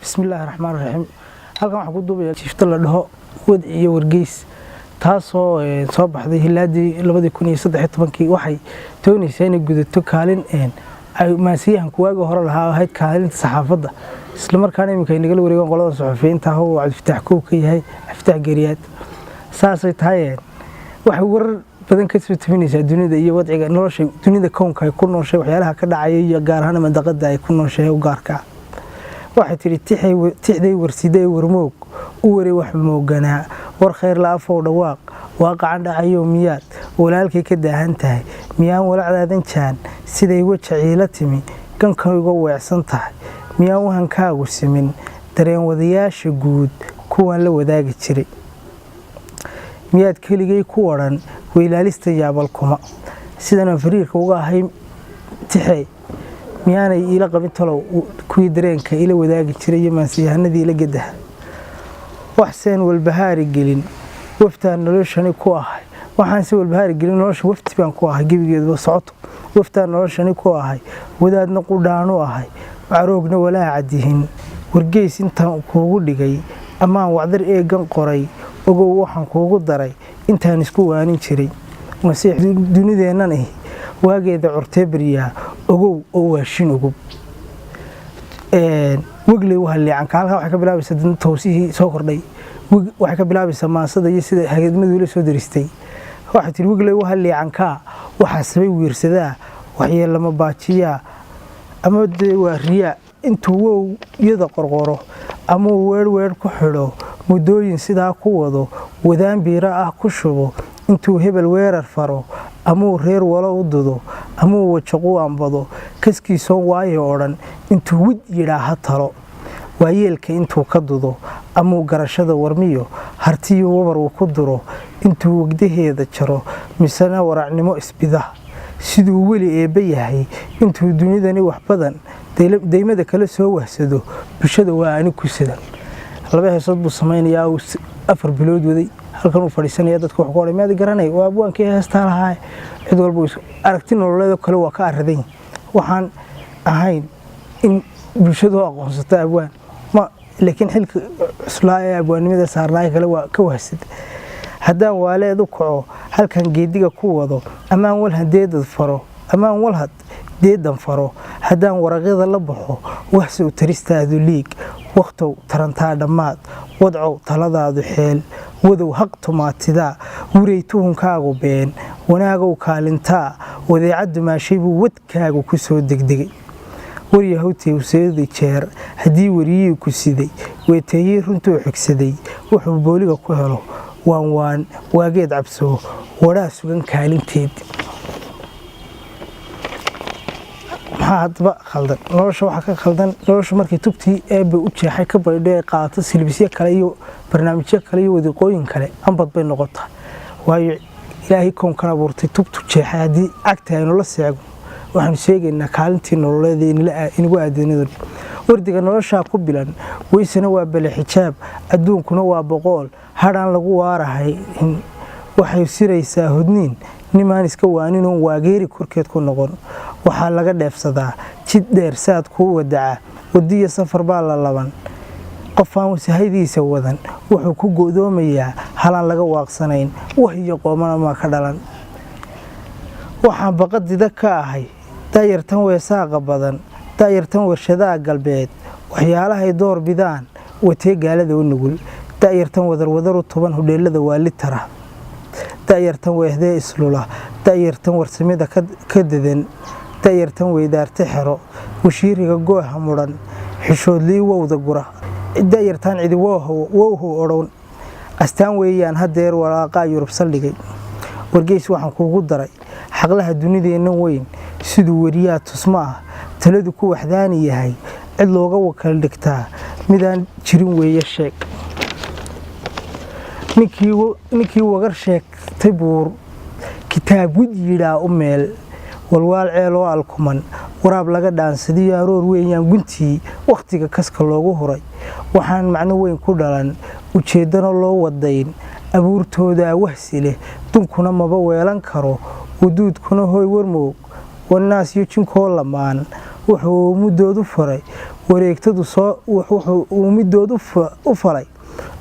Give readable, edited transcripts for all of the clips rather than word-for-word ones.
bismillaahi raxmaani raxiim halkan waxaan ku duubayaa jiifta la dhaho wad iyo wargeys taasoo soo baxday hilaadii 2013 waxay doonaysaa inay gudato kaalin ay maasiyahan kuwaaga hore lahaa ahayd kaalinta saxaafadda isla markaana iminka ay nagala wareegaan qolada saxafiyiinta oo Cabdifitaax Koob ka yahay Cabdifitaax Gariyaad saasay tahay waxay warar badan ka soo taminaysaa dunida iyo wadciga nolosha dunida koonka ay ku nooshay waxyaalaha ka dhacaya iyo gaar ahaan mandaqada ay ku nooshay u gaarka waxay tiri tixday warsiday warmoog u wareey wax moogana war khayr la afoo dhawaaq waaqacan dhacayo miyaad walaalkay ka daahan tahay miyaan walacdaadan jaan siday wajaciila timi gankayga weecsan tahay miyaan wahankaagu simin dareen wadayaasha guud kuwan la wadaagi jiray miyaad keligay ku waran weylaalista yaabal kuma sidana fariirka uga ahay tixay miyaanay ila qabin talow kuwii dareenka ila wadaagi jiray iyo maasiyahanadii la gadaha waxseen walbahaari gelin waftaan noloshani ku ahay waxaan si walbahaari gelin nolosha wafti baan ku ahay gebigeedu socoto waftaan noloshani ku ahay wadaadna qudhaanu ahay caroogna walaa cadihin wargeys intaan kuugu dhigay amaan wacdar eegan qoray ogow waxaan kuugu daray intaan isku waanin jiray masiix dunideennan waageeda curtee bariyaa ogow oo waashin ogub wigley waxa leecan halka waxa ka bilaabaysa tawsihi soo kordhay waxa ka bilaabaysa maasada iyo sida hageedmadu la soo diristay waxa tii wigley waxa leecan ka waxa sabay wiirsadaa waxyeel lama baajiya ama waa riya intuu iyada qorqoro ama weer ku xidho mudooyin sidaa ku wado wadaan biira ah ku shubo intuu hebel weerar faro ama reer wala u dudo ama wajaqo aanbado kaskiisoo waayo oran intuu wid yiraaha talo waayeelka intuu ka dudo ama garashada warmiyo hartiyo wabar uu ku duro intuu wagdaheeda jaro misana waracnimo isbida siduu weli eeba yahay intuu dunidani wax badan deymada kala soo wahsado bulshada waa ani ku sidan laba heesood buu sameeyaa 4 bilood waday halkan uu fadhiisanaya dadku wax qoray maad garanay waa abwaankii heestaa lahaa cid walba aragti nololeed kale waa ka araday waxaan ahayn in bulshadu aqoonsato abwaan ma laakiin xilka islaahay abwaanimada saarnaa kale waa ka wahsid haddaan waaleed u kaco halkan geediga ku wado amaan wal hadeedad faro amaan wal had deedan faro haddaan waraqada la baxo wax soo taristaadu liig waqtow tarantaa dhammaad wadcow taladaadu xeel wadow haq tumaatida wareytuhunkaagu been wanaagow kaalintaa wadeecaddu maashay buu wadkaagu ku soo degdegay waryahowtay useeday jeer haddii wariyii ku siday weeteeyey runtuu xigsaday wuxuu booliga ku helo waan waageed cabsoo wadhaa sugan kaalinteed hadba khaldan nolosha waxa ka khaldan nolosha markii tubtii eeba u jeexay ka baydhay qaato silbisyo kale iyo barnaamijyo kale iyo wadiqooyin kale ambad bay noqotaa waayo ilaahay koonkan abuurtay tubtu jeexay hadii agta aynu la seego waxaan sheegaynaa kaalintii nololeed inagu aadanada wardiga nolosha ku bilan weysana waa bale xijaab adduunkuna waa boqol hadaan lagu waarahay waxay siraysaa hodniin nimaan iska waaninoo waageeri korkeed ku noqon waxa laga dheefsadaa jid dheer saad ku wadaca wadiya safar baa la laban qofaan wasahaydiisa wadan wuxuu ku go'doomayaa halan laga waaqsanayn wax iyo qoomana ma ka dhalan waxaan baqadida ka ahay daayartan weesaaqa badan daayartan warshadaha galbeed waxyaalahay door bidaan watee gaalada u nugul daayartan wadaru toban hudheelada waa litara daayartan weehdee islula daayartan warsamida ka dadan daayartan weydaarta xero washiiriga gooha mudan xishoodlii wowda gura daayartan cidi wowho odhan astaan weeyaan hadeer walaaqa Yurub saldhigay wargeys waxaan kuugu daray xaqlaha dunideenna weyn siduu wariyaa tusmaa taladu ku waxdaani yahay cid looga wakal dhigtaa midaan jirin weeye sheeg ninkii wagar sheegtay buur kitaab wid yidhaa u meel walwaal ceeloo alkuman waraab laga dhaansadiyo aroor weeyaan guntii wakhtiga kaska loogu huray waxaan macno weyn ku dhalan ujeedana loo wadayn abuurtooda wahsi leh dunkuna maba weelan karo waduudkuna hooy warmoog wanaas iyo jinkoo lamaan wuxuu muddoodu furay wareegtadu soo wuxuu midoodu u falay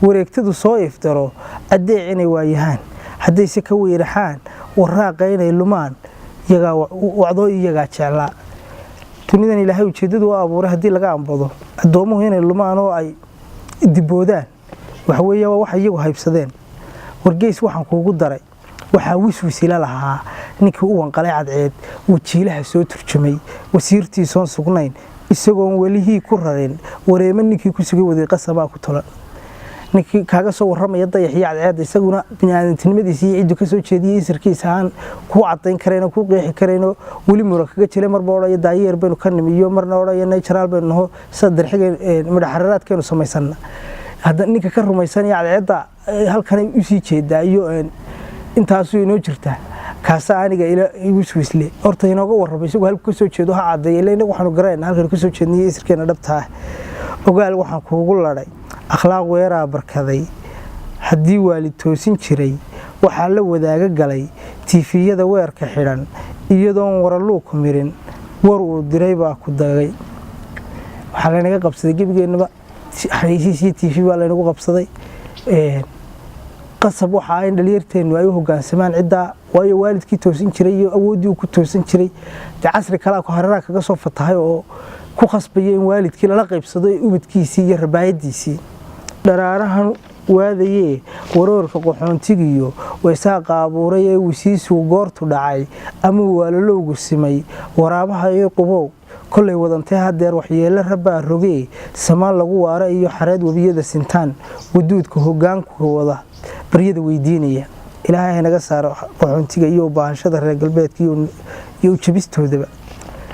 wareegtadu soo iftaro adeec inay waayahaan hadday si ka weeraxaan waraaqa inay lumaan iyaga wacdo iyaga jeclaa tunidan ilaahay ujeedadu waa abuuray hadii laga ambado adoomuhu inay lumaan oo ay diboodaan waxa weeyaa wax iyagu haybsadeen wargeys waxaan kuugu daray waxa wiswisila lahaa ninkii u wanqalay cadceed wajiilaha soo turjumay wasiirtiisoon sugnayn isagoon welihii ku rarin wareema ninkii ku sugay wadiiqa samaa ku tolan ninkii kaaga soo waramaya dayaxii cadceed isaguna bini'aadantinimadiisii ciidu ka soo jeediyay isirkiisa aan ku cadayn kareen ku qeexi kareen wali mura kaga jiray marba odaya daayeer baynu ka nimiyo marna odaya natural baynu naho saddex midhaxaraadkeenu samaysanna hadda ninka ka rumaysanaya cadceedda halkan u sii jeedaa iyo intaasoo inoo jirta kaasa aniga ila igu swisle horta inooga warrabo isagoo halka ka soo jeedo ha cadeeyay ilaa inagu waxaanu garanaynaa halkan ka soo jeednay isirkeena dhabta ogaal waxaan kuugu ladhay akhlaaq weeraa barkaday haddii waalid toosin jiray waxaa la wadaaga galay tiifiyada weerka xidhan iyadoon waraluu ku mirin war uu diray baa ku dagay waxaa laynaga qabsaday gebigeennaba xayeysiisii tiifi baa laynagu qabsaday qasab waxaa in dhalinyarteenu ay u hoggaansamaan ciddaa waayo waalidkii toosin jiray iyo awooddii uu ku toosin jiray dee casri kalea ku hareeraha kaga soo fatahay oo ku khasbaya in waalidkii lala qaybsado ubadkiisii iyo rabaayadiisii dharaarahan waadayee waroorka qaxoontigiyo waysaa qaabuuray ee wisiisuu goortu dhacay ama waalolowgu simay waraabaha iyo qubow kollay wadantee hadeer waxyeelo rabaa rogee samaan lagu waara iyo xareed webiyada sintaan waduudka hoggaanka wada baryada weydiinaya ilaahay naga saaro qaxoontiga iyo baahashada reer galbeedka iyo jabistoodaba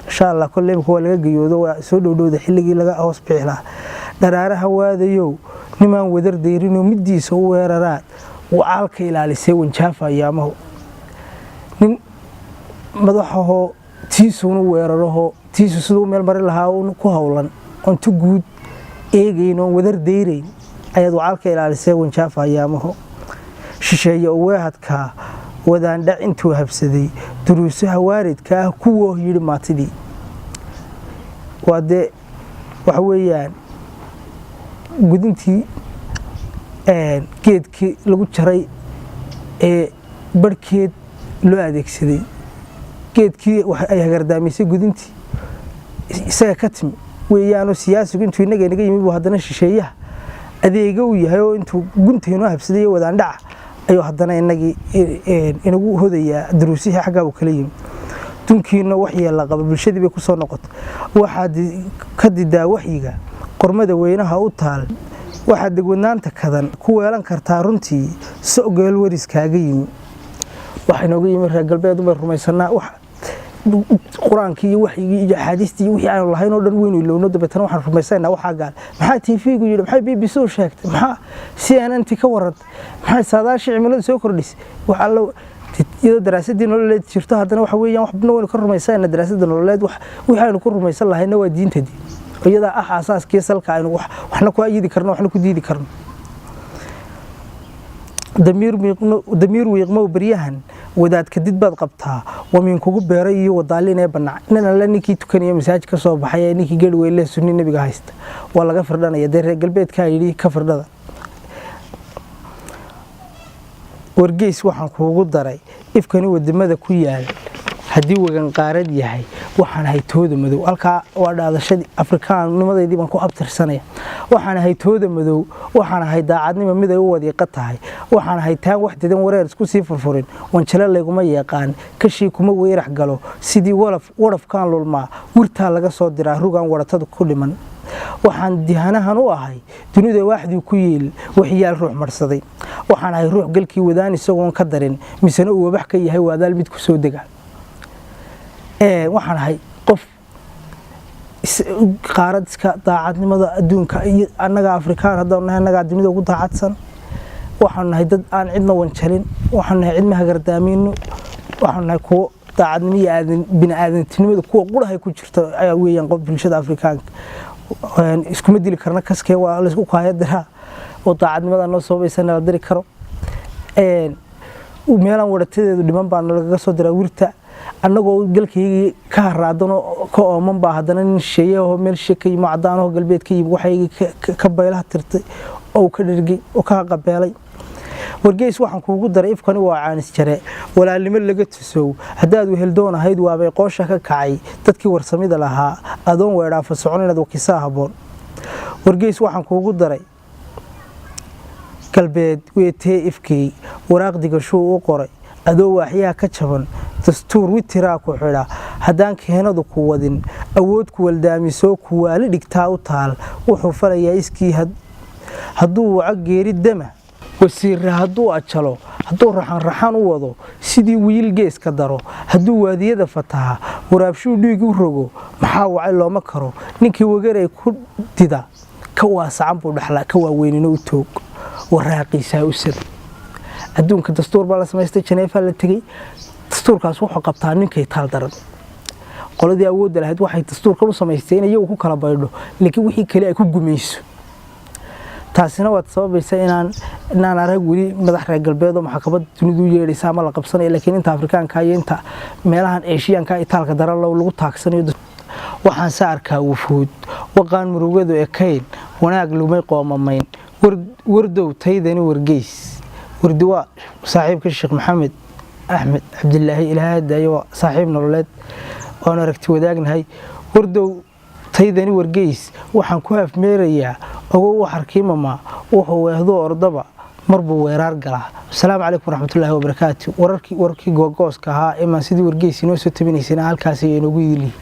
insha Allah kollay waa laga geyoodo waa soo dhowdhowda xilligii laga hoos bixi lahaa dharaaraha waadayow nimaan wadar deerino midiisa u weeraraad wacaalka ilaalisay wanjaafa ayaamahu nin madaxaho tiisuunu weeraraho tiisu sidoo meel mari lahaa uu ku hawlan intu guud eegayno wadar deereyn ayad wacaalka ilaalisay wanjaafa ayaamahu shisheeye oo weehadka wadaan dhac intuu habsaday duruusaha waaridka kuwa yiri maatidii wade waxa weeyaan gudintii geedkii lagu jaray ee barkeed loo adeegsaday geedkii ay hagardaamisay gudintii isaga ka timi weeyaano siyaasigu intuu inaga yimid buu haddana shisheeyaha adeega u yahay oo intuu gunteeno habsaday wadaan dhac ayuu haddana inagii inagu hodaya duruusihii xagga uu kala yimid dunkiina wax yeela qaba bulshadii bay ku soo noqotay waxa ka didaa waxyiga qormada weynaha u taal waxa degwanaanta kadan ku weelan kartaa runtii soo-geel wariskaaga yimi waxa inooga yimi reer galbeed uma rumaysanaa wax quraanka iyo waxyigii iyo xadiistii wixii aan lahayn oo dhan weyn ilowno dabeetana waxaan rumaysanaa waxa gaal maxaa TV-gu yiri maxay BBC u sheegtay maxaa CNN ka warad maxay saadaashii cimilada soo kordhisay wax alla iyadoo daraasadii nololeed jirto haddana waxa weeyaan waxna waynu ka rumaysanaa daraasadda nololeed waxaanu ku rumaysan lahayna waa diintadii iyada asaaskii salka aynu waxna ku ayidi karno waxna ku diidi karno damiir wiiqmo bariyahan wadaad kadib baad qabtaa wamin kugu beeray iyo wadaalin ee banac inana la ninkii tukaniyo masaajid ka soo baxay ninkii galweyle sunni nabiga haysta waa laga firdhanaya reer galbeedka yiri ka firdhada wargeys waxaan kuugu daray ifkani wadamada ku yaal hadii wagan qaarad yahay waxaan haytooda madow halka waa dhaadashadii afrikaanimadeedii baan ku abtirsanaya waxaan haytooda madow waxaan hay daacadnimo mid ay u wadiiqa tahay waxaan haytaan wax dedan wareer isku sii furfurin wanjala leeguma yaqaan kashi kuma weerax galo sidii warafkaan lulma wirta laga soo diraa rugan waratada ku dhiman waxaan dihanahan u ahay dunida waaxdii ku yeel waxyaal ruux marsaday waxaan hay ruux galkii wadaan isagoon ka darin misana uu wax ka yahay wadaal mid ku soo dega waxaan ahay qof qaaradka daacadnimada adduunka iyo annaga Afrikaan haddana annaga dunida ugu daacadsan waxaan nahay dad aan cidna wanjalin waxaan nahay cid ma hagardaamino waxaan nahay kuwa daacadnimada bini'aadantinimada kuwa qurahay ku jirta ayaa weeyaan qof bulshada Afrikaanka isku ma dili karna kaskee waa la isku qaayadara oo daacadnimada noo soobaysan la diri karo meelan waratadeedu dhiman baan laga soo diraa wirta annagoo galkaygii ka haraadano ka ooman baa haddana nin sheeyaho meel sheekay macdaanaho galbeedka yib waxay ka baylaha tirtay oo ka dhergay oo ka qabeelay wargeys waxaan kuugu daray ifkani waa caanis jare walaalnimo laga tusow haddaad weheldoon ahayd waabay qoosha ka kacay dadkii warsamida lahaa adoon weedhaafa socon inaad wakisaa haboon wargeys waxaan kuugu daray galbeed weetee ifkii waraaqdiga shuu u qoray adoo waaxyaha ka jaban dastuur witiraa ku xidha haddaan keenadu ku wadin awood ku waldaamisoo ku waali dhigtaa u taal wuxuu falayaa iskii hadduu waco geeri dama wasiirra hadduu ajalo hadduu raxan u wado sidii wiil geeska daro hadduu waadiyada fataha waraabshuu dhiig u rogo maxaa wacay looma karo ninkii wagarey ku dida ka waasacan buu dhaxlaa ka waaweynina u toog waraaqiisaa u sad adduunka dastuur baa la samaystay Janeefa la tagay dastuurkaas wuxuu qabtaa ninkay taal daran qoladii awoodda lahayd waxay dastuurka u samaysteen iyagu ku kala baydho laakiin wixii kale ay ku gumeyso taasina waa sababaysa inaan arag weli madax reer galbeed oo maxkamad dunidu yeedhaysa ama la qabsanayo laakiin inta Afrikaanka iyo inta meelahan Aasiyaanka Itaalka daran lagu taagsanayo waxaan saarkaa wufuud waqaan murugadu ee kayn wanaag lumay qoomamayn wardow taydani wargeys wardiwa saaxiibka Sheekh Maxamed Ahmed Abdullaahi Ilaahay ayo saaxiib nololeed oo aragti wadaagnahay wardow taydani wargeys waxaan ku afmeerayaa oo wax arkiimama wuxuu weehdo ordaba marbu weerar gala assalaamu calaykum waraxmatullaahi wabarakaatuh wararkii googooska ahaa ee sidii wargeys inoo soo tabinaysay halkaas ay inoogu yidhi